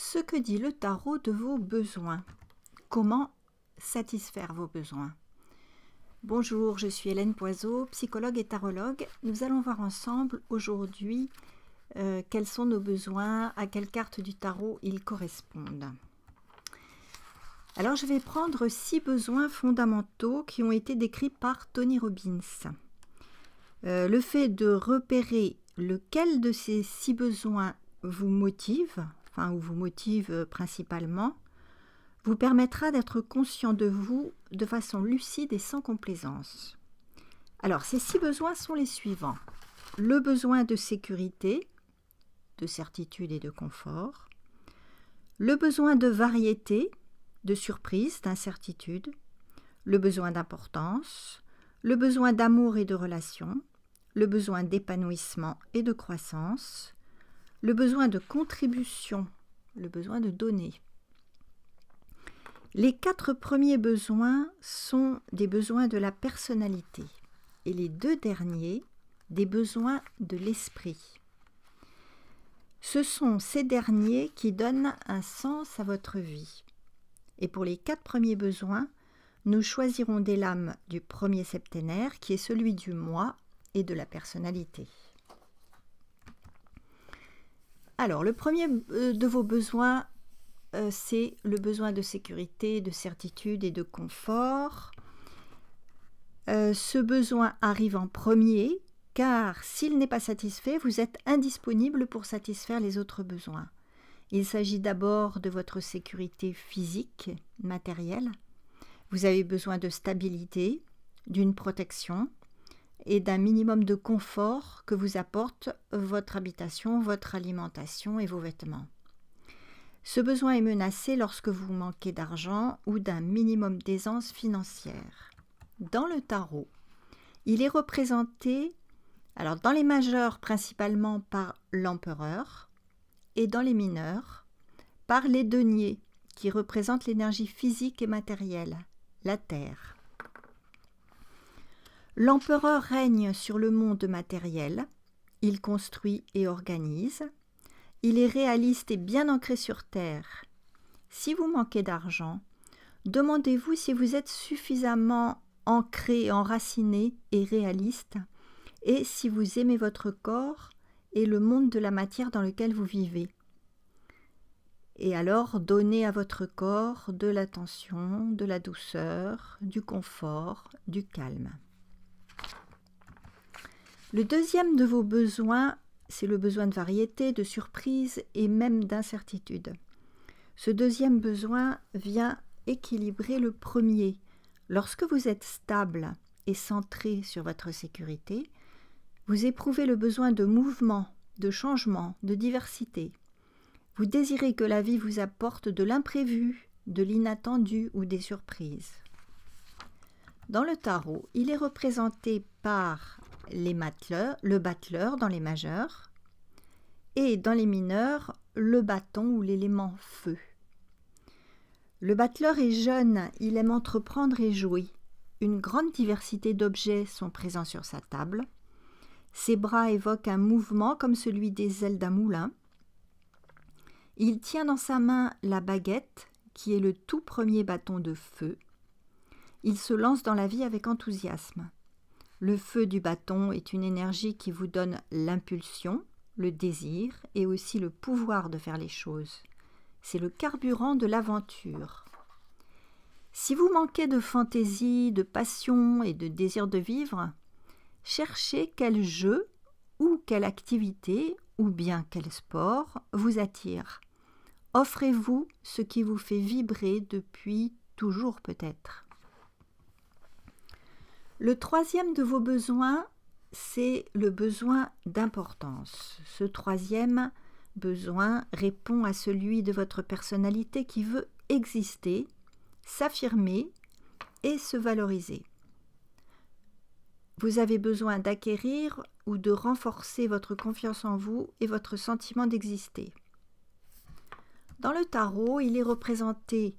Ce que dit le tarot de vos besoins. Comment satisfaire vos besoins? Bonjour, je suis Hélène Poiseau, psychologue et tarologue. Nous allons voir ensemble aujourd'hui quels sont nos besoins, à quelle carte du tarot ils correspondent. Alors je vais prendre 6 besoins fondamentaux qui ont été décrits par Tony Robbins. Le fait de repérer lequel de ces 6 besoins vous motive, ou vous motive principalement, vous permettra d'être conscient de vous de façon lucide et sans complaisance. Alors, ces 6 besoins sont les suivants. Le besoin de sécurité, de certitude et de confort. Le besoin de variété, de surprise, d'incertitude. Le besoin d'importance. Le besoin d'amour et de relation. Le besoin d'épanouissement et de croissance. Le besoin de contribution, le besoin de donner. Les 4 premiers besoins sont des besoins de la personnalité et les 2 derniers, des besoins de l'esprit. Ce sont ces derniers qui donnent un sens à votre vie. Et pour les 4 premiers besoins, nous choisirons des lames du premier septénaire qui est celui du moi et de la personnalité. Alors, le premier de vos besoins, c'est le besoin de sécurité, de certitude et de confort. Ce besoin arrive en premier, car s'il n'est pas satisfait, vous êtes indisponible pour satisfaire les autres besoins. Il s'agit d'abord de votre sécurité physique, matérielle. Vous avez besoin de stabilité, d'une protection et d'un minimum de confort que vous apporte votre habitation, votre alimentation et vos vêtements. Ce besoin est menacé lorsque vous manquez d'argent ou d'un minimum d'aisance financière. Dans le tarot, il est représenté, alors dans les majeurs principalement par l'empereur et dans les mineurs par les deniers qui représentent l'énergie physique et matérielle, la terre. L'empereur règne sur le monde matériel, il construit et organise, il est réaliste et bien ancré sur terre. Si vous manquez d'argent, demandez-vous si vous êtes suffisamment ancré, enraciné et réaliste, et si vous aimez votre corps et le monde de la matière dans lequel vous vivez. Et alors, donnez à votre corps de l'attention, de la douceur, du confort, du calme. Le deuxième de vos besoins, c'est le besoin de variété, de surprise et même d'incertitude. Ce deuxième besoin vient équilibrer le premier. Lorsque vous êtes stable et centré sur votre sécurité, vous éprouvez le besoin de mouvement, de changement, de diversité. Vous désirez que la vie vous apporte de l'imprévu, de l'inattendu ou des surprises. Dans le tarot, il est représenté par le battleur dans les majeurs et dans les mineurs, le bâton ou l'élément feu. Le battleur est jeune, il aime entreprendre et jouer. Une grande diversité d'objets sont présents sur sa table. Ses bras évoquent un mouvement comme celui des ailes d'un moulin. Il tient dans sa main la baguette, qui est le tout premier bâton de feu. Il se lance dans la vie avec enthousiasme. Le feu du bâton est une énergie qui vous donne l'impulsion, le désir et aussi le pouvoir de faire les choses. C'est le carburant de l'aventure. Si vous manquez de fantaisie, de passion et de désir de vivre, cherchez quel jeu ou quelle activité ou bien quel sport vous attire. Offrez-vous ce qui vous fait vibrer depuis toujours peut-être. Le troisième de vos besoins, c'est le besoin d'importance. Ce troisième besoin répond à celui de votre personnalité qui veut exister, s'affirmer et se valoriser. Vous avez besoin d'acquérir ou de renforcer votre confiance en vous et votre sentiment d'exister. Dans le tarot, il est représenté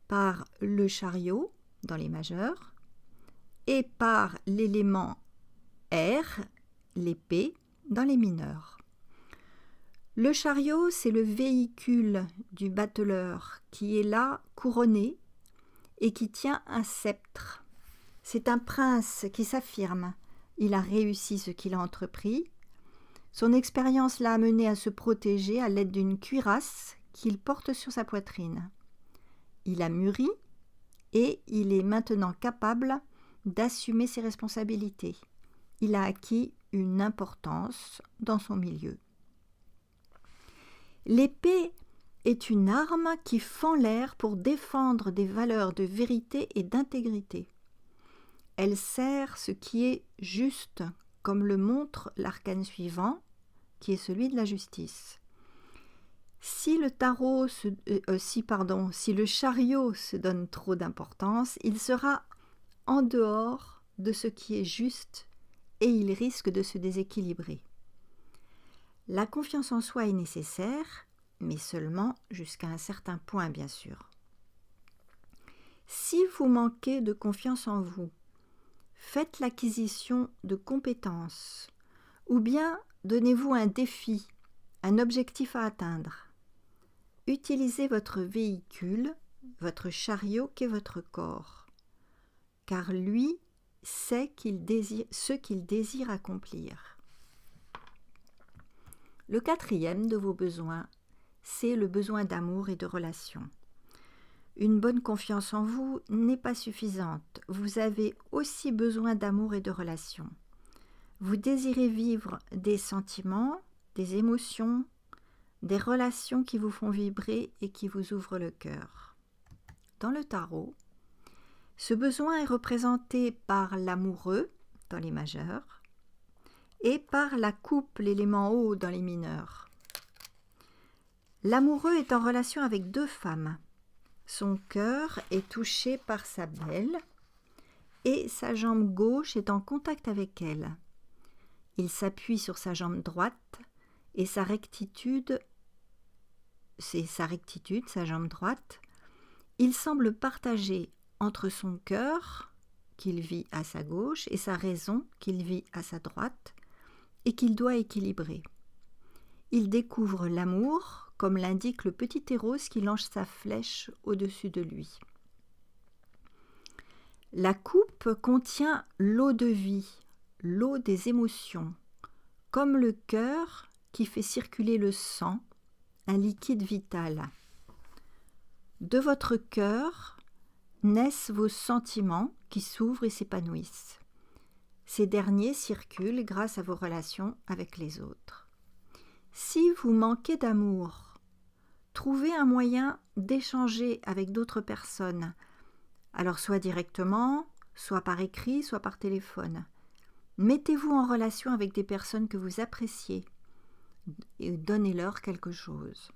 par le chariot dans les majeurs et par l'élément air, l'épée, dans les mineurs. Le chariot, c'est le véhicule du bateleur qui est là, couronné, et qui tient un sceptre. C'est un prince qui s'affirme. Il a réussi ce qu'il a entrepris. Son expérience l'a amené à se protéger à l'aide d'une cuirasse qu'il porte sur sa poitrine. Il a mûri et il est maintenant capable d'assumer ses responsabilités. Il a acquis une importance dans son milieu. L'épée est une arme qui fend l'air pour défendre des valeurs de vérité et d'intégrité. Elle sert ce qui est juste, comme le montre l'arcane suivant, qui est celui de la justice. Si le chariot se donne trop d'importance, il sera en dehors de ce qui est juste et il risque de se déséquilibrer. La confiance en soi est nécessaire, mais seulement jusqu'à un certain point, bien sûr. Si vous manquez de confiance en vous, faites l'acquisition de compétences ou bien donnez-vous un défi, un objectif à atteindre. Utilisez votre véhicule, votre chariot qu'est votre corps, car lui sait ce qu'il désire accomplir. Le quatrième de vos besoins, c'est le besoin d'amour et de relation. Une bonne confiance en vous n'est pas suffisante. Vous avez aussi besoin d'amour et de relation. Vous désirez vivre des sentiments, des émotions, des relations qui vous font vibrer et qui vous ouvrent le cœur. Dans le tarot, ce besoin est représenté par l'amoureux dans les majeurs et par la coupe, l'élément eau, dans les mineurs. L'amoureux est en relation avec deux femmes. Son cœur est touché par sa belle et sa jambe gauche est en contact avec elle. Il s'appuie sur sa jambe droite et sa rectitude, sa jambe droite. Il semble partager entre son cœur, qu'il vit à sa gauche, et sa raison, qu'il vit à sa droite, et qu'il doit équilibrer. Il découvre l'amour, comme l'indique le petit héros qui lance sa flèche au-dessus de lui. La coupe contient l'eau de vie, l'eau des émotions, comme le cœur qui fait circuler le sang, un liquide vital. De votre cœur naissent vos sentiments qui s'ouvrent et s'épanouissent. Ces derniers circulent grâce à vos relations avec les autres. Si vous manquez d'amour, trouvez un moyen d'échanger avec d'autres personnes, alors soit directement, soit par écrit, soit par téléphone. Mettez-vous en relation avec des personnes que vous appréciez et donnez-leur quelque chose.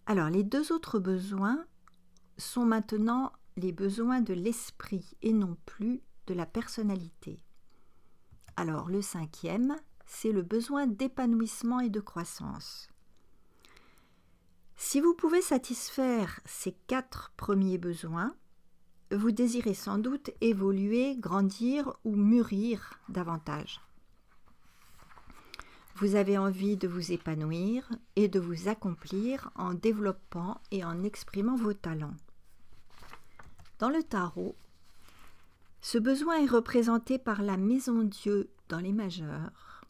Alors, les deux autres besoins sont maintenant les besoins de l'esprit et non plus de la personnalité. Alors, le cinquième, c'est le besoin d'épanouissement et de croissance. Si vous pouvez satisfaire ces 4 premiers besoins, vous désirez sans doute évoluer, grandir ou mûrir davantage. Vous avez envie de vous épanouir et de vous accomplir en développant et en exprimant vos talents. Dans le tarot, ce besoin est représenté par la maison Dieu dans les majeurs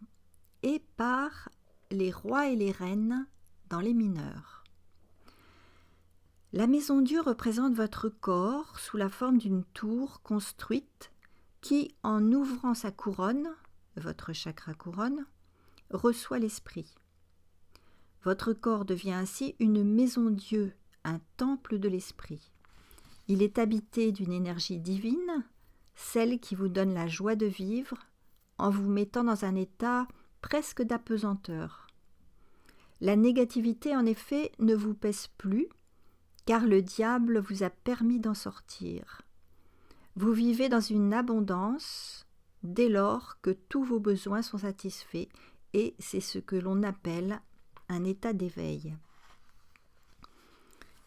et par les rois et les reines dans les mineurs. La maison Dieu représente votre corps sous la forme d'une tour construite qui, en ouvrant sa couronne, votre chakra couronne, reçoit l'esprit. Votre corps devient ainsi une maison Dieu, un temple de l'esprit. Il est habité d'une énergie divine, celle qui vous donne la joie de vivre, en vous mettant dans un état presque d'apesanteur. La négativité, en effet, ne vous pèse plus, car le diable vous a permis d'en sortir. Vous vivez dans une abondance dès lors que tous vos besoins sont satisfaits, et c'est ce que l'on appelle un état d'éveil.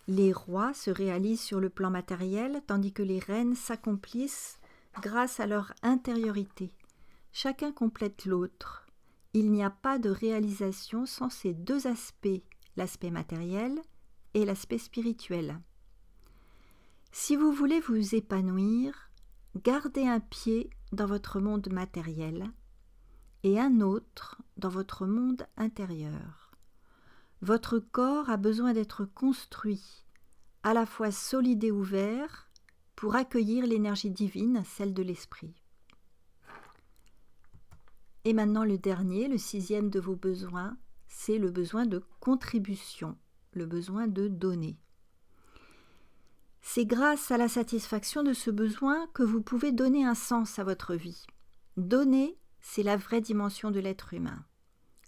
Les rois se réalisent sur le plan matériel, tandis que les reines s'accomplissent grâce à leur intériorité. Chacun complète l'autre. il n'y a pas de réalisation sans ces deux aspects, l'aspect matériel et l'aspect spirituel. Si vous voulez vous épanouir, gardez un pied dans votre monde matériel et un autre dans votre monde intérieur. Votre corps a besoin d'être construit, à la fois solide et ouvert, pour accueillir l'énergie divine, celle de l'esprit. Et maintenant le dernier, le sixième de vos besoins, c'est le besoin de contribution, le besoin de donner. C'est grâce à la satisfaction de ce besoin que vous pouvez donner un sens à votre vie. Donner, c'est la vraie dimension de l'être humain.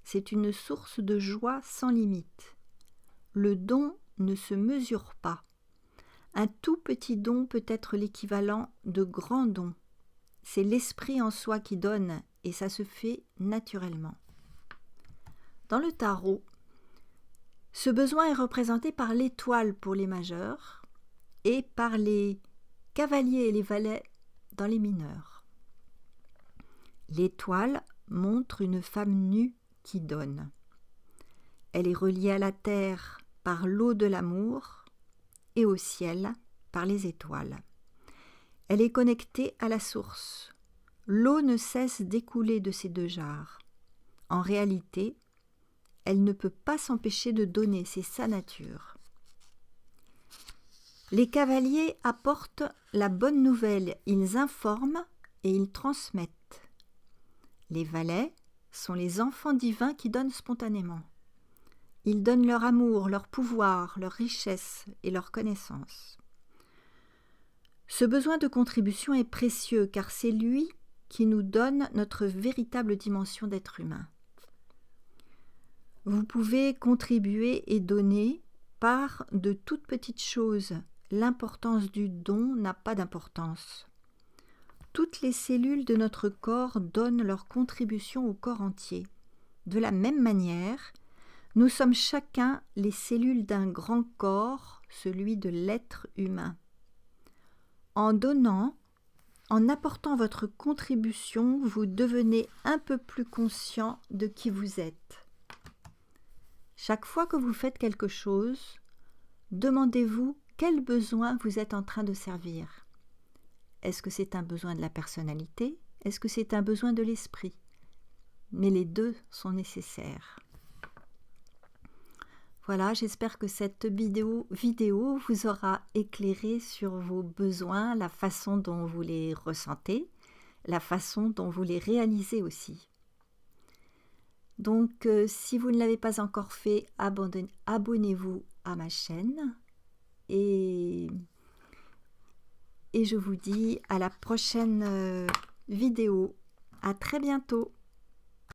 C'est une source de joie sans limite. Le don ne se mesure pas. Un tout petit don peut être l'équivalent de grands dons. C'est l'esprit en soi qui donne et ça se fait naturellement. Dans le tarot, ce besoin est représenté par l'étoile pour les majeurs et par les cavaliers et les valets dans les mineurs. L'étoile montre une femme nue qui donne. Elle est reliée à la terre par l'eau de l'amour et au ciel par les étoiles. Elle est connectée à la source. L'eau ne cesse d'écouler de ces deux jarres. En réalité, elle ne peut pas s'empêcher de donner, c'est sa nature. Les cavaliers apportent la bonne nouvelle, ils informent et ils transmettent. Les valets sont les enfants divins qui donnent spontanément. Ils donnent leur amour, leur pouvoir, leur richesse et leur connaissance. Ce besoin de contribution est précieux car c'est lui qui nous donne notre véritable dimension d'être humain. Vous pouvez contribuer et donner par de toutes petites choses. L'importance du don n'a pas d'importance. Toutes les cellules de notre corps donnent leur contribution au corps entier. De la même manière, nous sommes chacun les cellules d'un grand corps, celui de l'être humain. En donnant, en apportant votre contribution, vous devenez un peu plus conscient de qui vous êtes. Chaque fois que vous faites quelque chose, demandez-vous quel besoin vous êtes en train de servir. Est-ce que c'est un besoin de la personnalité? Est-ce que c'est un besoin de l'esprit? Mais les deux sont nécessaires. Voilà, j'espère que cette vidéo vous aura éclairé sur vos besoins, la façon dont vous les ressentez, la façon dont vous les réalisez aussi. Donc, si vous ne l'avez pas encore fait, abonnez-vous à ma chaîne et je vous dis à la prochaine vidéo. À très bientôt.